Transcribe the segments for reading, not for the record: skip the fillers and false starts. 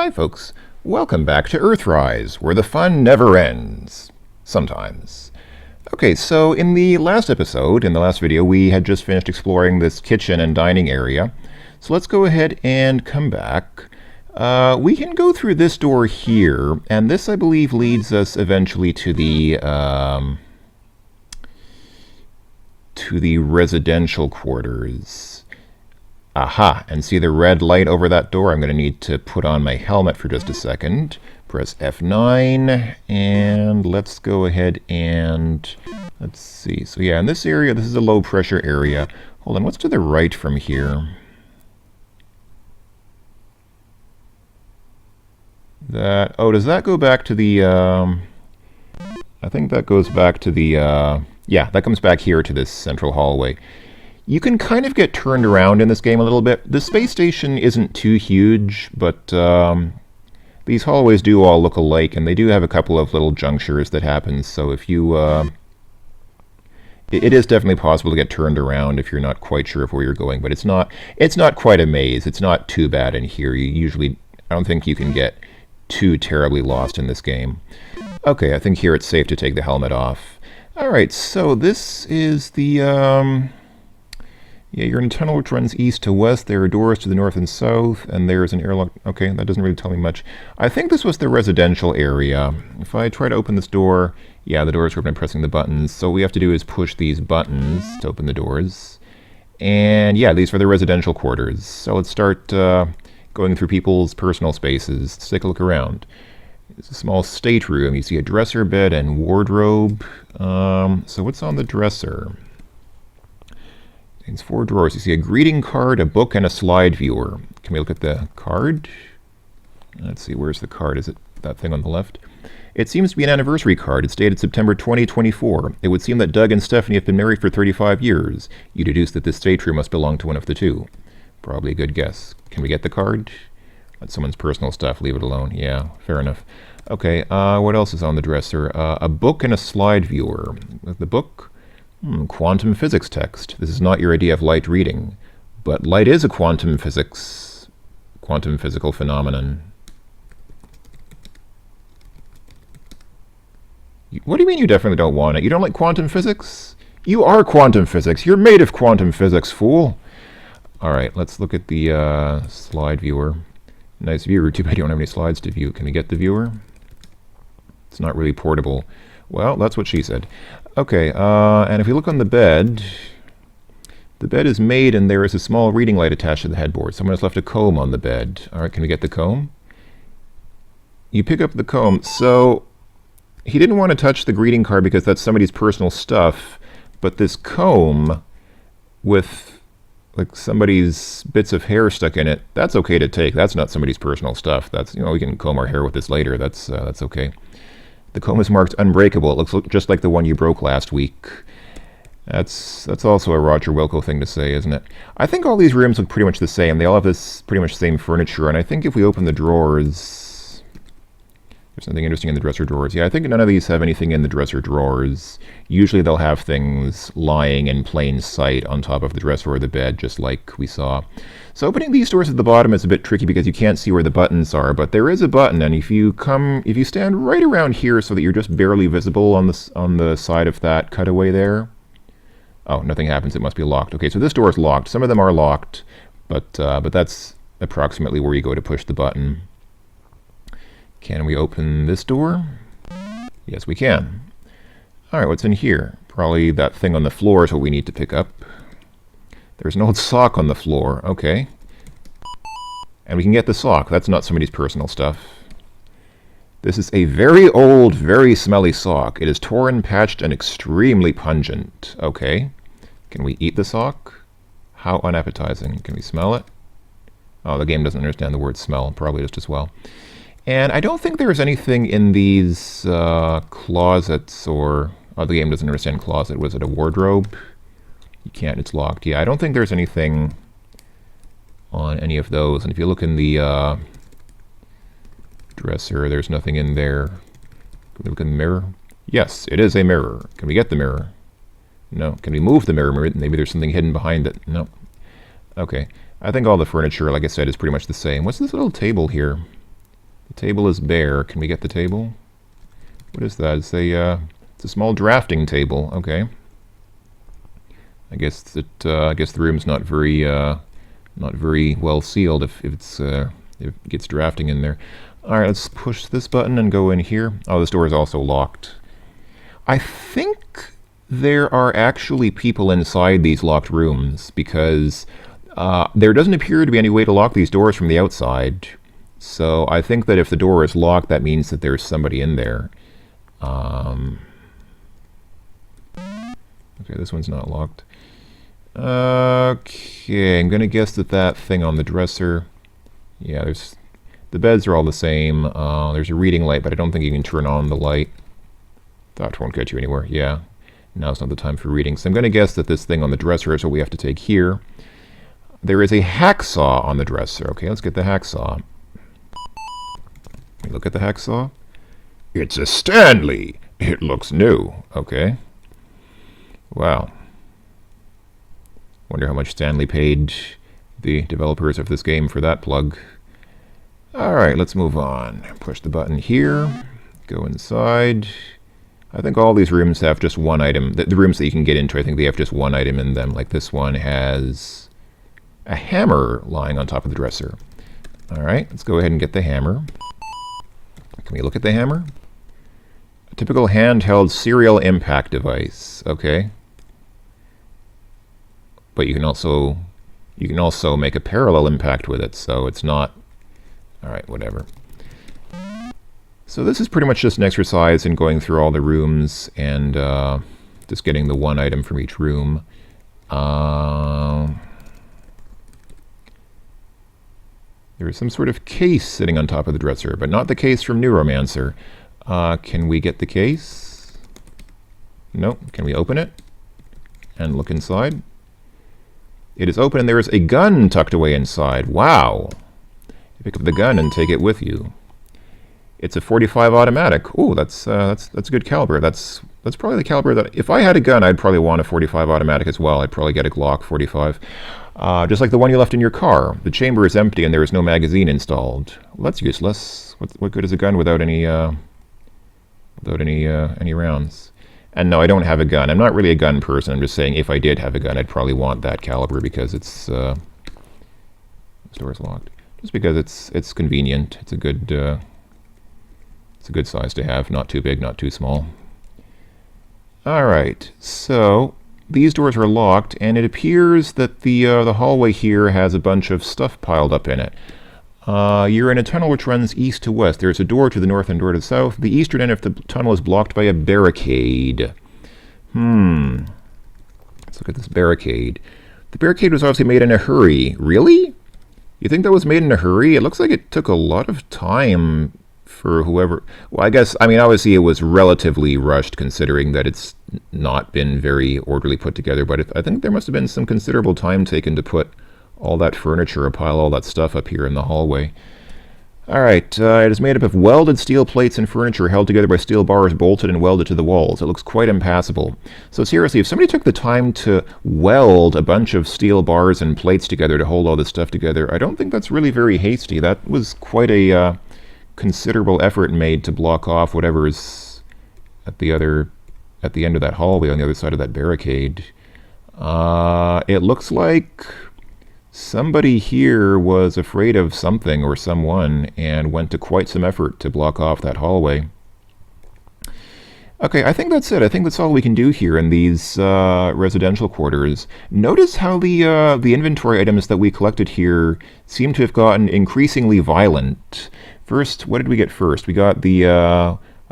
Hi folks, welcome back to Earthrise, where the fun never ends. Sometimes. Okay, so in the last episode, in the last video, we had just finished exploring this kitchen and dining area. So let's go ahead and come back. We can go through this door here, and this I believe leads us eventually to the residential quarters. Aha, and see the red light over that door? I'm going to need to put on my helmet for just a second. Press F9, and let's go ahead and, let's see. So yeah, in this area, this is a low pressure area. Hold on, what's to the right from here? That, oh, does that go back to the, I think that goes back to the, yeah, that comes back here to this central hallway. You can kind of get turned around in this game a little bit. The space station isn't too huge, but these hallways do all look alike, and they do have a couple of little junctures that happen, so if you... it is definitely possible to get turned around if you're not quite sure of where you're going, but it's not quite a maze. It's not too bad in here. You usually... I don't think you can get too terribly lost in this game. Okay, I think here it's safe to take the helmet off. Alright, so this is the... yeah, you're in a tunnel which runs east to west. There are doors to the north and south, and there's an airlock. Okay, that doesn't really tell me much. I think this was the residential area. If I try to open this door, yeah, the doors are open by pressing the buttons. So what we have to do is push these buttons to open the doors. And yeah, these are the residential quarters. So let's start going through people's personal spaces. Let's take a look around. It's a small stateroom. You see a dresser, bed, and wardrobe. So what's on the dresser? It's 4 drawers. You see a greeting card, a book, and a slide viewer. Can we look at the card? Let's see, where's the card? Is it that thing on the left? It seems to be an anniversary card. It's dated September 2024. It would seem that Doug and Stephanie have been married for 35 years. You deduce that this stateroom must belong to one of the two. Probably a good guess. Can we get the card? That's someone's personal stuff. Leave it alone. Yeah, fair enough. Okay, what else is on the dresser? A book and a slide viewer. The book... quantum physics text. This is not your idea of light reading, but light is a quantum physical phenomenon. What do you mean you definitely don't want it? You don't like quantum physics? You are quantum physics. You're made of quantum physics, fool. All right, let's look at the slide viewer. Nice viewer. Too bad you don't have any slides to view. Can we get the viewer? It's not really portable. Well, that's what she said. Okay, and if we look on the bed is made and there is a small reading light attached to the headboard. Someone has left a comb on the bed. All right, can we get the comb? You pick up the comb. So he didn't want to touch the greeting card because that's somebody's personal stuff, but this comb with like somebody's bits of hair stuck in it, that's okay to take. That's not somebody's personal stuff. That's, you know, we can comb our hair with this later. That's okay. The comb is marked unbreakable. It looks just like the one you broke last week. That's also a Roger Wilco thing to say, isn't it? I think all these rooms look pretty much the same. They all have this pretty much same furniture, and I think if we open the drawers... There's something interesting in the dresser drawers. Yeah, I think none of these have anything in the dresser drawers. Usually they'll have things lying in plain sight on top of the dresser or the bed, just like we saw. So opening these doors at the bottom is a bit tricky because you can't see where the buttons are, but there is a button, and if you stand right around here so that you're just barely visible on the side of that cutaway there. Oh, nothing happens. It must be locked. Okay, so this door is locked. Some of them are locked, but that's approximately where you go to push the button. Can we open this door? Yes, we can. All right, what's in here? Probably that thing on the floor is what we need to pick up. There's an old sock on the floor. Okay. And we can get the sock. That's not somebody's personal stuff. This is a very old, very smelly sock. It is torn, patched, and extremely pungent. Okay. Can we eat the sock? How unappetizing. Can we smell it? Oh, the game doesn't understand the word smell. Probably just as well. And I don't think there's anything in these closets or... Oh, the game doesn't understand closet. Was it a wardrobe? You can't, it's locked. Yeah, I don't think there's anything on any of those. And if you look in the dresser, there's nothing in there. Can we look in the mirror? Yes, it is a mirror. Can we get the mirror? No. Can we move the mirror? Maybe there's something hidden behind it. No. Okay. I think all the furniture, like I said, is pretty much the same. What's this little table here? Table is bare. Can we get the table? What is that? It's a small drafting table. Okay. I guess the room's not very well sealed if it gets drafting in there. All right, let's push this button and go in here. Oh, this door is also locked. I think there are actually people inside these locked rooms because there doesn't appear to be any way to lock these doors from the outside. So I think that if the door is locked, that means that there's somebody in there. Okay, this one's not locked. Okay, I'm gonna guess that thing on the dresser. Yeah, the beds are all the same. There's a reading light, but I don't think you can turn on the light. That won't get you anywhere. Yeah, now's not the time for reading. So I'm gonna guess that this thing on the dresser is what we have to take here. There is a hacksaw on the dresser. Okay, let's get the hacksaw. Look at the hacksaw. It's a Stanley. It looks new. Okay. Wow. Wonder how much Stanley paid the developers of this game for that plug. Alright, let's move on. Push the button here. Go inside. I think all these rooms have just one item. The rooms that you can get into, I think they have just one item in them. Like this one has a hammer lying on top of the dresser. Alright, let's go ahead and get the hammer. Can we look at the hammer? A typical handheld serial impact device. Okay. But you can also make a parallel impact with it, so it's not... Alright, whatever. So this is pretty much just an exercise in going through all the rooms and just getting the one item from each room. There is some sort of case sitting on top of the dresser, but not the case from Neuromancer. Can we get the case? Nope. Can we open it and look inside? It is open and there is a gun tucked away inside. Wow. You pick up the gun and take it with you. It's a .45 automatic. Ooh, that's a good caliber. That's probably the caliber that... If I had a gun, I'd probably want a .45 automatic as well. I'd probably get a Glock 45. Just like the one you left in your car. The chamber is empty and there is no magazine installed. Well, that's useless. What good is a gun without any rounds? And no, I don't have a gun. I'm not really a gun person. I'm just saying if I did have a gun, I'd probably want that caliber because it's... this door is locked. Just because it's convenient. It's a good size to have. Not too big, not too small. Alright, so these doors are locked, and it appears that the hallway here has a bunch of stuff piled up in it. You're in a tunnel which runs east to west. There's a door to the north and door to the south. The eastern end of the tunnel is blocked by a barricade. Let's look at this barricade. The barricade was obviously made in a hurry. Really? You think that was made in a hurry? It looks like it took a lot of time for whoever... Well, I mean, obviously it was relatively rushed considering that it's not been very orderly put together, but I think there must have been some considerable time taken to put all that furniture, pile all that stuff up here in the hallway. Alright, it is made up of welded steel plates and furniture held together by steel bars bolted and welded to the walls. It looks quite impassable. So seriously, if somebody took the time to weld a bunch of steel bars and plates together to hold all this stuff together, I don't think that's really very hasty. That was quite a considerable effort made to block off whatever is at the end of that hallway on the other side of that barricade. It looks like somebody here was afraid of something or someone and went to quite some effort to block off that hallway. Okay, I think that's it. I think that's all we can do here in these residential quarters. Notice how the inventory items that we collected here seem to have gotten increasingly violent. First, what did we get first? We got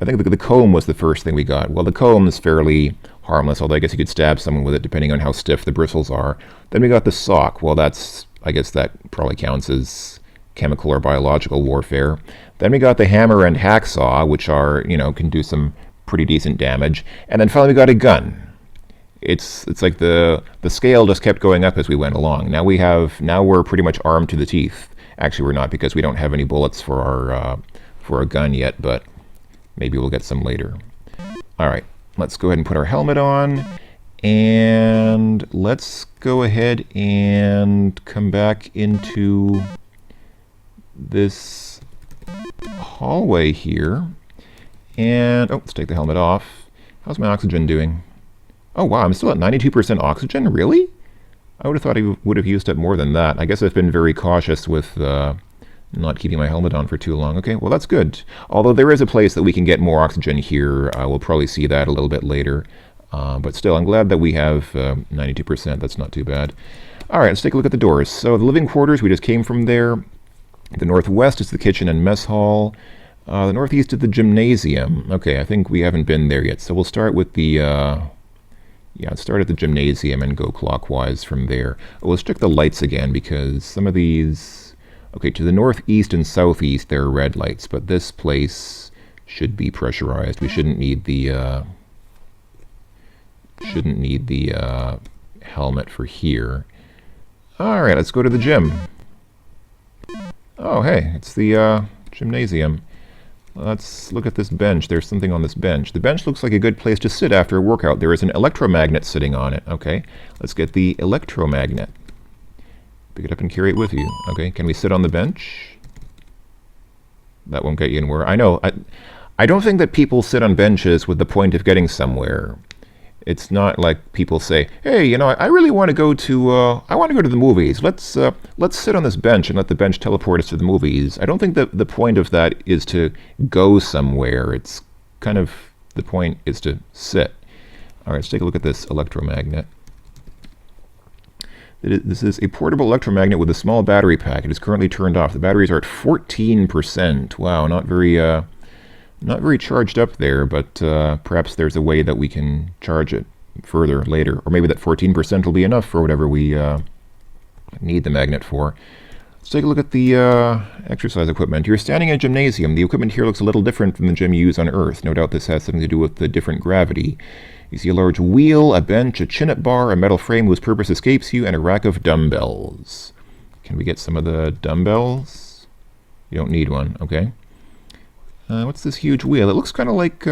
I think the comb was the first thing we got. Well, the comb is fairly harmless, although I guess you could stab someone with it depending on how stiff the bristles are. Then we got the sock. Well, I guess that probably counts as chemical or biological warfare. Then we got the hammer and hacksaw, which are, can do some pretty decent damage. And then finally we got a gun. It's like the scale just kept going up as we went along. Now we're pretty much armed to the teeth. Actually, we're not, because we don't have any bullets for our gun yet, but maybe we'll get some later. All right. Let's go ahead and put our helmet on, and let's go ahead and come back into this hallway here. And, oh, let's take the helmet off. How's my oxygen doing? Oh, wow, I'm still at 92% oxygen? Really? I would have thought I would have used up more than that. I guess I've been very cautious with not keeping my helmet on for too long. Okay, well, that's good. Although there is a place that we can get more oxygen here. We'll probably see that a little bit later. But still, I'm glad that we have 92%. That's not too bad. All right, let's take a look at the doors. So the living quarters, we just came from there. The northwest is the kitchen and mess hall. The northeast is the gymnasium. Okay, I think we haven't been there yet. So we'll start with the... yeah, start at the gymnasium and go clockwise from there. Oh, let's check the lights again because some of these... Okay, to the northeast and southeast there are red lights, but this place should be pressurized. We shouldn't need the helmet for here. All right, let's go to the gym. Oh, hey, it's the gymnasium. Let's look at this bench. There's something on this bench. The bench looks like a good place to sit after a workout. There is an electromagnet sitting on it. Okay, let's get the electromagnet. Pick it up and carry it with you. Okay, can we sit on the bench? That won't get you anywhere. I know. I don't think that people sit on benches with the point of getting somewhere. It's not like people say, "Hey, you know, I really want to go to the movies. Let's sit on this bench and let the bench teleport us to the movies." I don't think that the point of that is to go somewhere. It's kind of the point is to sit. All right, let's take a look at this electromagnet. This is a portable electromagnet with a small battery pack. It is currently turned off. The batteries are at 14%. Wow, not very charged up there, but perhaps there's a way that we can charge it further later. Or maybe that 14% will be enough for whatever we need the magnet for. Let's take a look at the exercise equipment. You're standing in a gymnasium. The equipment here looks a little different from the gym you use on Earth. No doubt this has something to do with the different gravity. You see a large wheel, a bench, a chin-up bar, a metal frame whose purpose escapes you, and a rack of dumbbells. Can we get some of the dumbbells? You don't need one, okay. What's this huge wheel? It looks kind of like,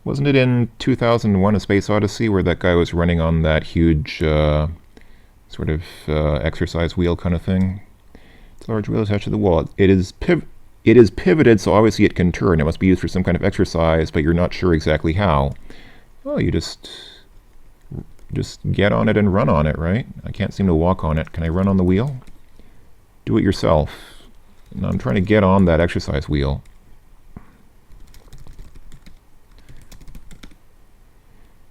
wasn't it in 2001: A Space Odyssey where that guy was running on that huge sort of exercise wheel kind of thing? It's a large wheel attached to the wall. It is pivoted, so obviously it can turn. It must be used for some kind of exercise, but you're not sure exactly how. Well, you just get on it and run on it, right? I can't seem to walk on it. Can I run on the wheel? Do it yourself. No, I'm trying to get on that exercise wheel.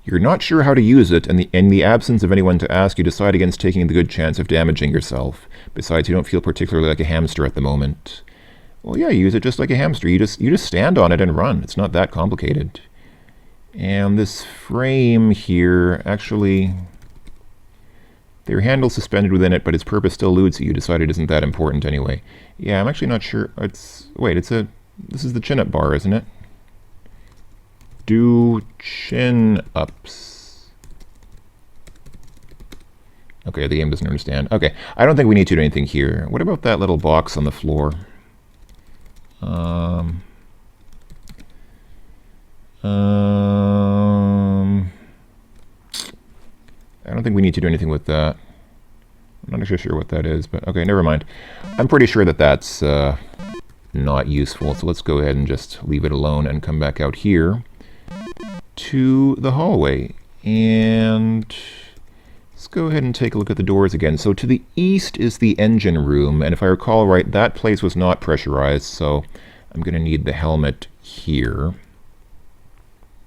You're not sure how to use it, and in the absence of anyone to ask, you decide against taking the good chance of damaging yourself. Besides, you don't feel particularly like a hamster at the moment. Well, yeah, you use it just like a hamster. You just stand on it and run. It's not that complicated. And this frame here, actually, there are handles suspended within it, but its purpose still eludes you. You decide it isn't that important anyway. Yeah, I'm actually not sure. This is the chin-up bar, isn't it? Do chin-ups. Okay, the game doesn't understand. Okay, I don't think we need to do anything here. What about that little box on the floor? I don't think we need to do anything with that. I'm not actually sure what that is, but okay, never mind. I'm pretty sure that that's not useful, so let's go ahead and just leave it alone and come back out here to the hallway. And let's go ahead and take a look at the doors again. So to the east is the engine room, and if I recall right, that place was not pressurized, so I'm going to need the helmet here.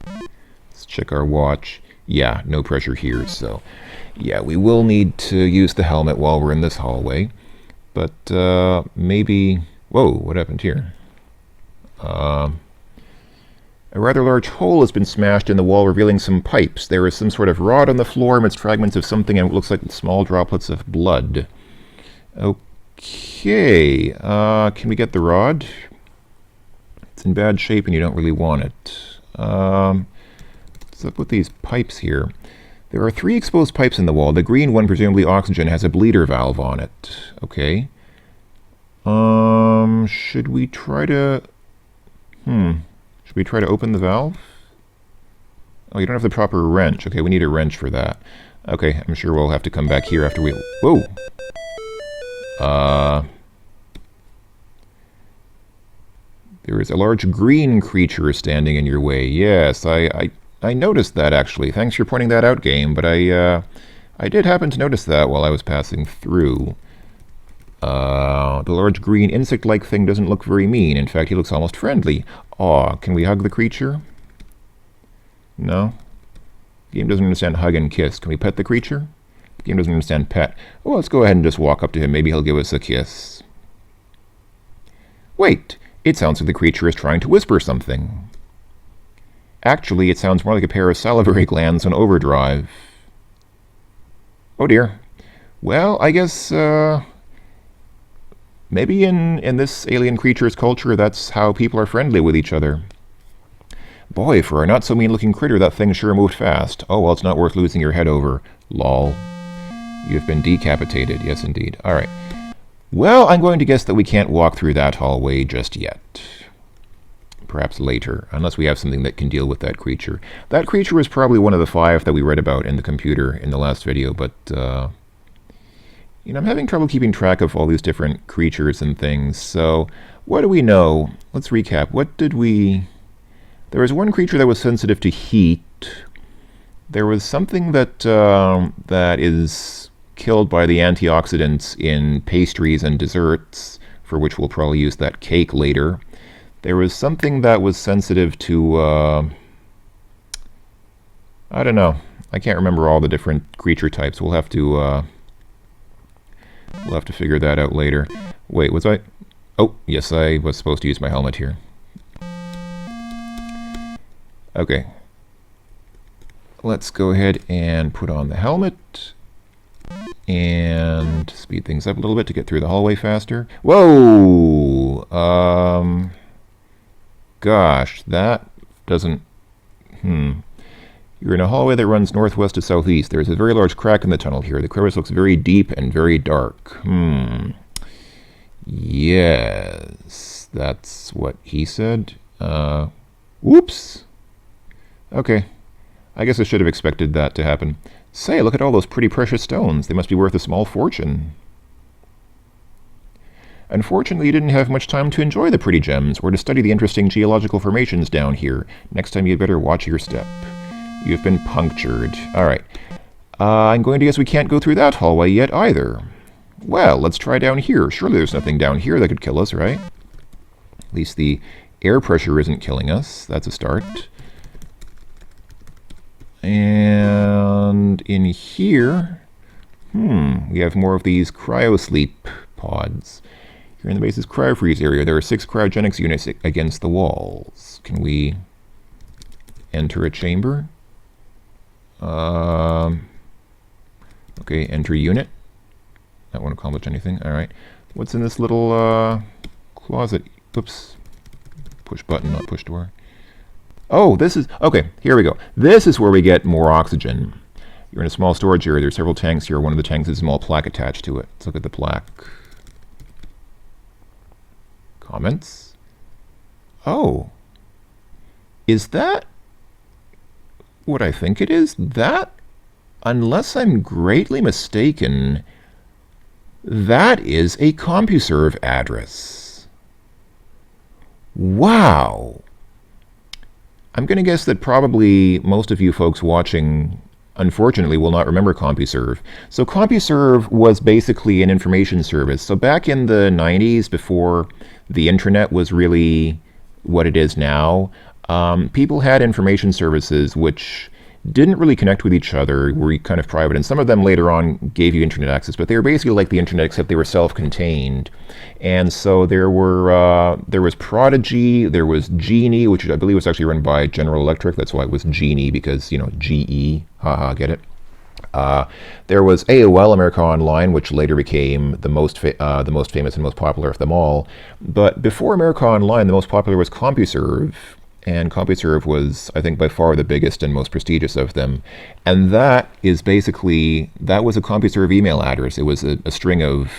Let's check our watch. Yeah, no pressure here, so yeah, we will need to use the helmet while we're in this hallway. But maybe... Whoa, what happened here? A rather large hole has been smashed in the wall, revealing some pipes. There is some sort of rod on the floor amidst fragments of something, and it looks like small droplets of blood. Okay, can we get the rod? It's in bad shape and you don't really want it. What's up with these pipes here? There are 3 exposed pipes in the wall. The green one, presumably oxygen, has a bleeder valve on it. Okay. Should we try to... Should we try to open the valve? Oh, you don't have the proper wrench. Okay, we need a wrench for that. Okay, I'm sure we'll have to come back here after we... Whoa! There is a large green creature standing in your way. Yes, I noticed that actually. Thanks for pointing that out, game, but I did happen to notice that while I was passing through. The large green insect-like thing doesn't look very mean. In fact, he looks almost friendly. Aw, can we hug the creature? No? The game doesn't understand hug and kiss. Can we pet the creature? The game doesn't understand pet. Oh, let's go ahead and just walk up to him. Maybe he'll give us a kiss. Wait! It sounds like the creature is trying to whisper something. Actually, it sounds more like a pair of salivary glands on overdrive. Oh dear. Well, I guess, maybe in this alien creature's culture, that's how people are friendly with each other. Boy, for a not-so-mean-looking critter, that thing sure moved fast. Oh, well, it's not worth losing your head over. Lol. You've been decapitated. Yes, indeed. All right. Well, I'm going to guess that we can't walk through that hallway just yet. Perhaps later, unless we have something that can deal with that creature. That creature was probably one of the 5 that we read about in the computer in the last video, but, you know, I'm having trouble keeping track of all these different creatures and things. So, what do we know? Let's recap. What did we... There was one creature that was sensitive to heat. There was something that, that is killed by the antioxidants in pastries and desserts, for which we'll probably use that cake later. There was something that was sensitive to, I don't know. I can't remember all the different creature types. We'll have to figure that out later. Wait, was I? Oh, yes, I was supposed to use my helmet here. Okay. Let's go ahead and put on the helmet and speed things up a little bit to get through the hallway faster. Whoa! Gosh, that doesn't... You're in a hallway that runs northwest to southeast. There's a very large crack in the tunnel here. The crevice looks very deep and very dark. Yes, that's what he said. Whoops! Okay. I guess I should have expected that to happen. Say, look at all those pretty precious stones. They must be worth a small fortune. Unfortunately, you didn't have much time to enjoy the pretty gems or to study the interesting geological formations down here. Next time you'd better watch your step. You've been punctured. Alright. I'm going to guess we can't go through that hallway yet either. Well, let's try down here. Surely there's nothing down here that could kill us, right? At least the air pressure isn't killing us. That's a start. And in here, we have more of these cryosleep pods. Here in the base's cryofreeze area, there are 6 cryogenics units against the walls. Can we enter a chamber? Okay, enter unit. That won't accomplish anything. All right. What's in this little closet? Oops. Push button, not push door. Oh, this is... Okay, here we go. This is where we get more oxygen. You're in a small storage area. There's several tanks here. One of the tanks has a small plaque attached to it. Let's look at the plaque. Comments? Oh. Is that what I think it is? That, unless I'm greatly mistaken, that is a CompuServe address. Wow. I'm going to guess that probably most of you folks watching, unfortunately, will not remember CompuServe. So CompuServe was basically an information service. So back in the 90s, before the intranet was really what it is now, people had information services which didn't really connect with each other, were kind of private, and some of them later on gave you internet access, but they were basically like the internet except they were self-contained. And so there was Prodigy, there was Genie, which I believe was actually run by General Electric. That's why it was Genie, because, you know, GE, haha, get it? There was AOL, America Online, which later became the most famous and most popular of them all. But before America Online, the most popular was CompuServe. And CompuServe was, I think, by far the biggest and most prestigious of them. And that is basically, that was a CompuServe email address. It was a string of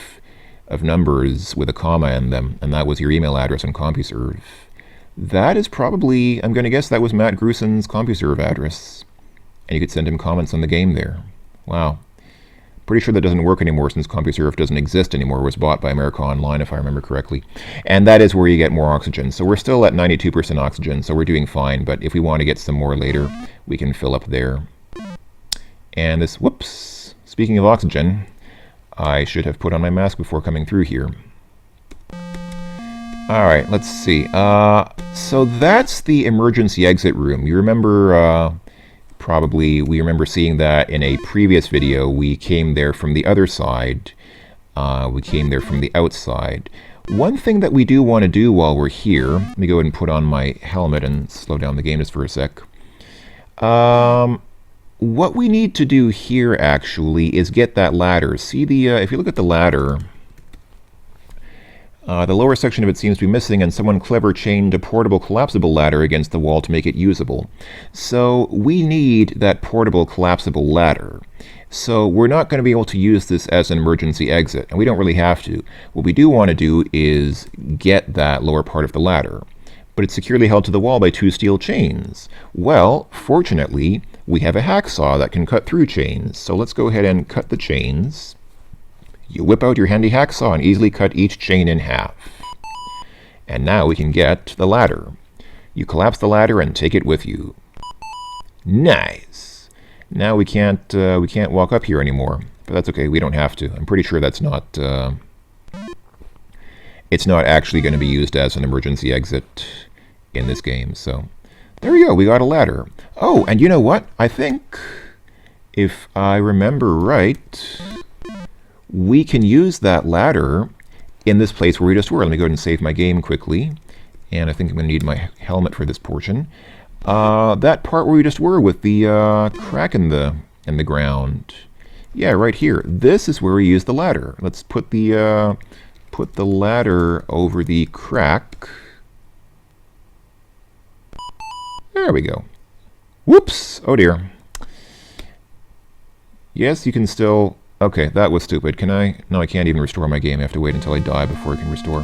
numbers with a comma in them, and that was your email address on CompuServe. That is probably, I'm going to guess that was Matt Grusin's CompuServe address. And you could send him comments on the game there. Wow. Pretty sure that doesn't work anymore since CompuServe doesn't exist anymore. It was bought by America Online, if I remember correctly. And that is where you get more oxygen. So we're still at 92% oxygen, so we're doing fine. But if we want to get some more later, we can fill up there. And this, whoops, speaking of oxygen, I should have put on my mask before coming through here. All right, let's see. So that's the emergency exit room. You remember... Probably we remember seeing that in a previous video. We came there from the other side. We came there from the outside. One thing that we do want to do while we're here, let me go ahead and put on my helmet and slow down the game just for a sec. What we need to do here actually is get that ladder. See the, if you look at the ladder, the lower section of it seems to be missing, and someone clever chained a portable collapsible ladder against the wall to make it usable. So we need that portable collapsible ladder. So we're not going to be able to use this as an emergency exit, and we don't really have to. What we do want to do is get that lower part of the ladder. But it's securely held to the wall by 2 steel chains. Well, fortunately, we have a hacksaw that can cut through chains. So let's go ahead and cut the chains. You whip out your handy hacksaw and easily cut each chain in half. And now we can get the ladder. You collapse the ladder and take it with you. Nice. Now we can't walk up here anymore, but that's okay. We don't have to. I'm pretty sure that's not. It's not actually going to be used as an emergency exit in this game. So there we go. We got a ladder. Oh, and you know what? I think if I remember right, we can use that ladder in this place where we just were. Let me go ahead and save my game quickly. And I think I'm going to need my helmet for this portion. That part where we just were with the crack in the ground. Yeah, right here. This is where we use the ladder. Let's put the ladder over the crack. There we go. Whoops! Oh dear. Yes, you can still... Okay, that was stupid. Can I? No, I can't even restore my game. I have to wait until I die before I can restore.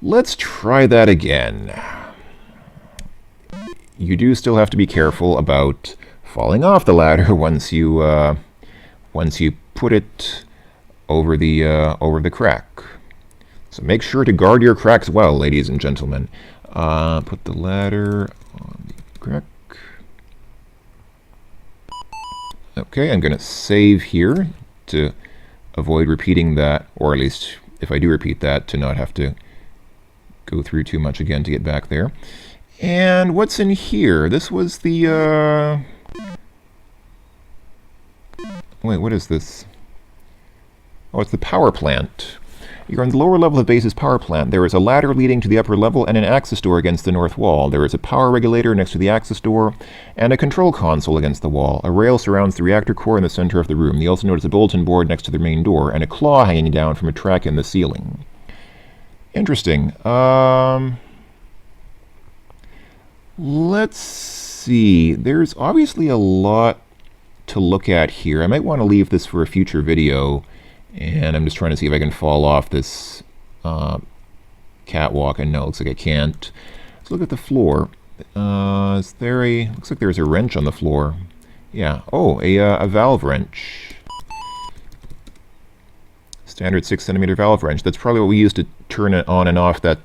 Let's try that again. You do still have to be careful about falling off the ladder once you put it over the crack. So make sure to guard your cracks well, ladies and gentlemen. Put the ladder on the crack. Okay, I'm going to save here to avoid repeating that, or at least if I do repeat that, to not have to go through too much again to get back there. And what's in here? This was the, wait, what is this? Oh, it's the power plant. You're on the lower level of base's power plant. There is a ladder leading to the upper level and an access door against the north wall. There is a power regulator next to the access door and a control console against the wall. A rail surrounds the reactor core in the center of the room. You also notice a bulletin board next to the main door and a claw hanging down from a track in the ceiling. Interesting. Let's see. There's obviously a lot to look at here. I might want to leave this for a future video. And I'm just trying to see if I can fall off this catwalk, and no, it looks like I can't. Let's look at the floor. Is there a... Looks like there's a wrench on the floor. Yeah. Oh, a valve wrench. Standard 6cm valve wrench. That's probably what we used to turn it on and off that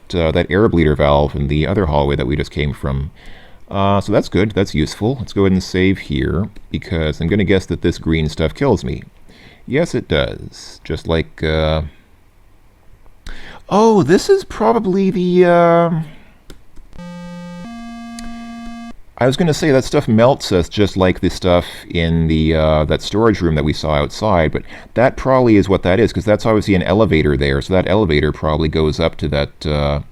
air bleeder valve in the other hallway that we just came from. So that's good. That's useful. Let's go ahead and save here, because I'm going to guess that this green stuff kills me. Yes, it does. Just like... Oh, this is probably the... I was going to say that stuff melts us just like the stuff in the that storage room that we saw outside, but that probably is what that is, because that's obviously an elevator there, so that elevator probably goes up to that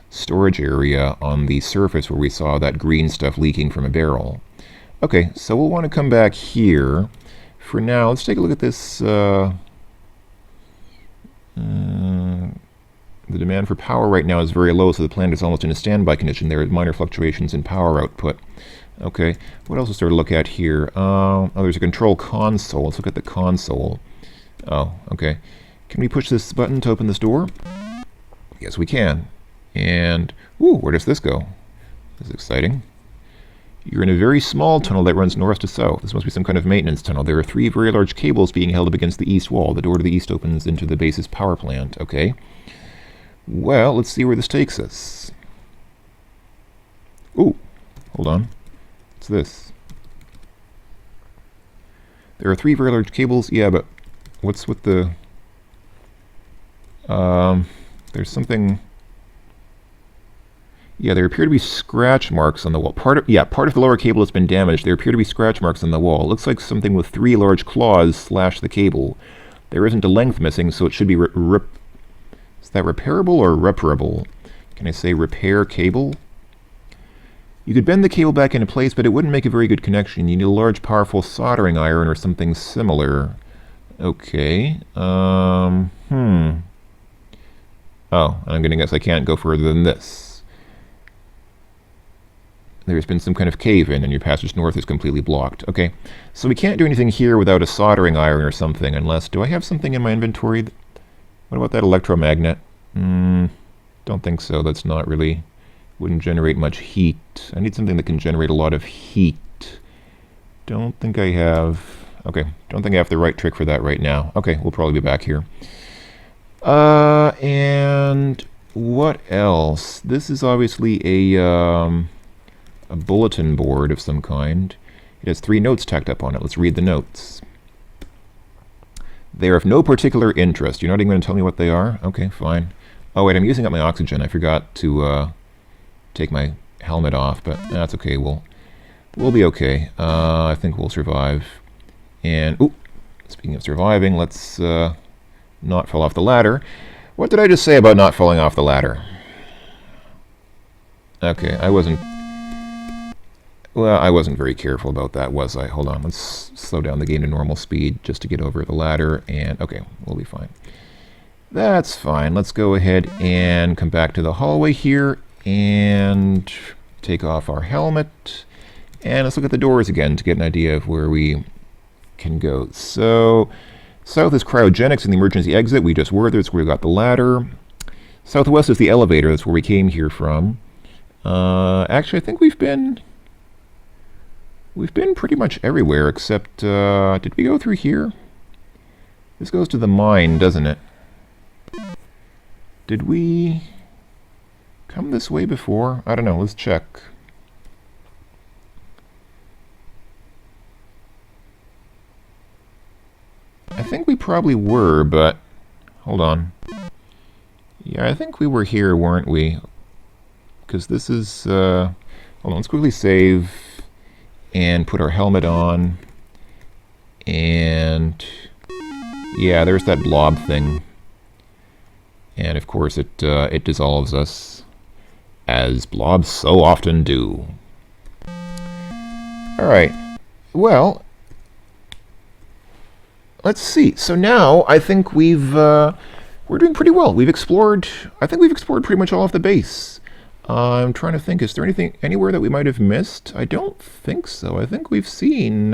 storage area on the surface where we saw that green stuff leaking from a barrel. Okay, so we'll want to come back here. For now, let's take a look at this. The demand for power right now is very low, so the plant is almost in a standby condition. There are minor fluctuations in power output. Okay, what else is there to look at here? Oh, there's a control console. Let's look at the console. Oh, okay. Can we push this button to open this door? Yes, we can. And, ooh, where does this go? This is exciting. You're in a very small tunnel that runs north to south. This must be some kind of maintenance tunnel. There are 3 very large cables being held up against the east wall. The door to the east opens into the base's power plant. Okay. Well, let's see where this takes us. Ooh, hold on. What's this? There are 3 very large cables. Yeah, but what's with the... there's something... Yeah, there appear to be scratch marks on the wall. Part of the lower cable has been damaged. There appear to be scratch marks on the wall. It looks like something with 3 large claws slashed the cable. There isn't a length missing, so it should be is that repairable or reparable? Can I say repair cable? You could bend the cable back into place, but it wouldn't make a very good connection. You need a large, powerful soldering iron or something similar. Okay. Oh, and I'm gonna guess I can't go further than this. There's been some kind of cave-in, and your passage north is completely blocked. Okay, so we can't do anything here without a soldering iron or something, unless... Do I have something in my inventory? What about that electromagnet? Don't think so. That's not really... Wouldn't generate much heat. I need something that can generate a lot of heat. Don't think I have... Okay, don't think I have the right trick for that right now. Okay, we'll probably be back here. And what else? This is obviously a bulletin board of some kind. It has 3 notes tacked up on it. Let's read the notes. They are of no particular interest. You're not even going to tell me what they are? Okay, fine. Oh, wait, I'm using up my oxygen. I forgot to take my helmet off, but that's okay. We'll be okay. I think we'll survive. And, ooh, speaking of surviving, let's not fall off the ladder. What did I just say about not falling off the ladder? Okay, I wasn't very careful about that, was I? Hold on, let's slow down the game to normal speed just to get over the ladder, and okay, we'll be fine. That's fine. Let's go ahead and come back to the hallway here and take off our helmet, and let's look at the doors again to get an idea of where we can go. So, south is cryogenics and the emergency exit. We just were there. That's where we got the ladder. Southwest is the elevator. That's where we came here from. Actually, I think we've been pretty much everywhere except, did we go through here? This goes to the mine, doesn't it? Did we come this way before? I don't know, let's check. I think we probably were, but hold on. Yeah, I think we were here, weren't we? Because this is, hold on, let's quickly save and put our helmet on, and yeah, there's that blob thing, and of course it dissolves us, as blobs so often do. Alright, well, let's see. So now I think we're doing pretty well. I think we've explored pretty much all of the base. I'm trying to think, is there anything anywhere that we might have missed? I don't think so. I think we've seen,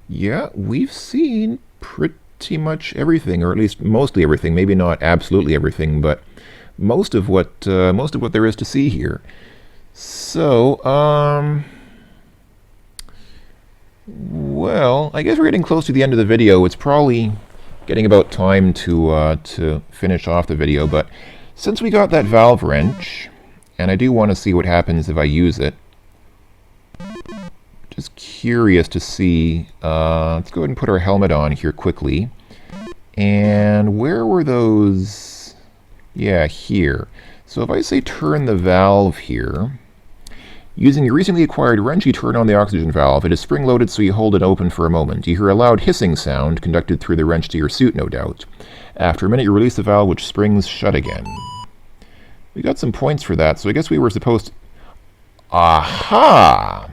yeah, we've seen pretty much everything, or at least mostly everything. Maybe not absolutely everything, but most of what there is to see here. So, well, I guess we're getting close to the end of the video. It's probably getting about time to finish off the video, but since we got that valve wrench, and I do want to see what happens if I use it, just curious to see, let's go ahead and put our helmet on here quickly. And where were those? Yeah, here. So if I say turn the valve here, using your recently acquired wrench, you turn on the oxygen valve. It is spring-loaded, so you hold it open for a moment. You hear a loud hissing sound conducted through the wrench to your suit, no doubt. After a minute, you release the valve, which springs shut again. We got some points for that, so I guess we were supposed to... Aha!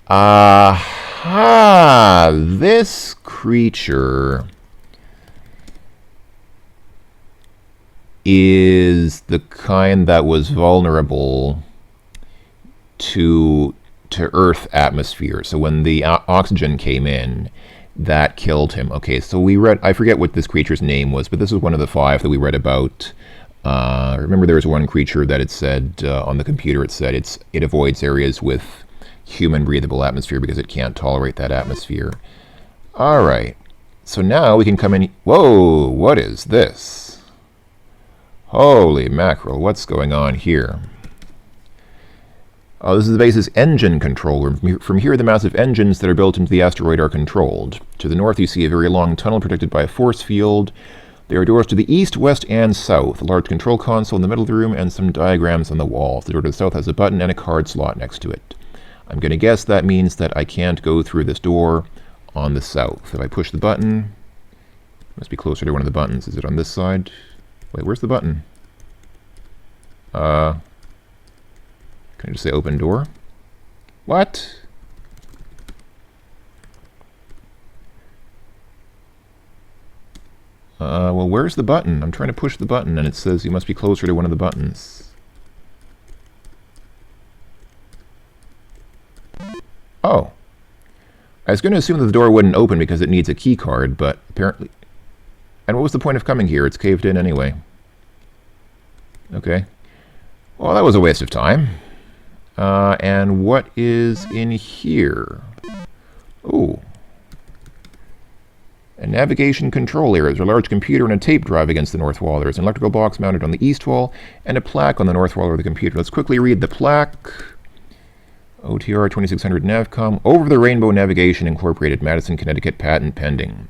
Aha! This creature is the kind that was vulnerable to Earth atmosphere. So when the oxygen came in, that killed him. Okay, so we read, I forget what this creature's name was, but this was one of the 5 that we read about Remember there was one creature that it said on the computer, it said it avoids areas with human breathable atmosphere because it can't tolerate that atmosphere. Alright, so now we can come in. Whoa, what is this? Holy mackerel, what's going on here? Oh, this is the base's engine control room. From here, the massive engines that are built into the asteroid are controlled. To the north, you see a very long tunnel protected by a force field. There are doors to the east, west, and south. A large control console in the middle of the room and some diagrams on the walls. The door to the south has a button and a card slot next to it. I'm going to guess that means that I can't go through this door on the south. If I push the button, it must be closer to one of the buttons. Is it on this side? Wait, where's the button? Can I just say open door? What? Well, where's the button? I'm trying to push the button, and it says you must be closer to one of the buttons. Oh. I was going to assume that the door wouldn't open because it needs a key card, but apparently... And what was the point of coming here? It's caved in anyway. Okay. Well, that was a waste of time. And what is in here? Oh. A navigation control area. There's a large computer and a tape drive against the north wall. There's an electrical box mounted on the east wall and a plaque on the north wall of the computer. Let's quickly read the plaque. OTR 2600 Navcom. Over the Rainbow Navigation Incorporated, Madison, Connecticut, patent pending.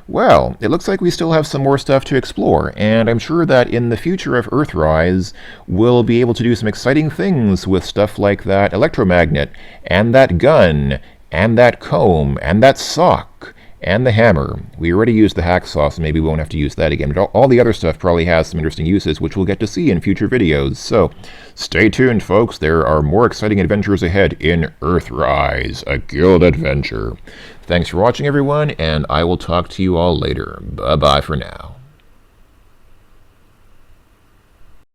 Well, it looks like we still have some more stuff to explore, and I'm sure that in the future of Earthrise, we'll be able to do some exciting things with stuff like that electromagnet, and that gun, and that comb, and that sock, and the hammer. We already used the hacksaw, so maybe we won't have to use that again, but all the other stuff probably has some interesting uses, which we'll get to see in future videos. So, stay tuned, folks. There are more exciting adventures ahead in Earthrise, a guild adventure. Thanks for watching, everyone, and I will talk to you all later. Bye-bye for now.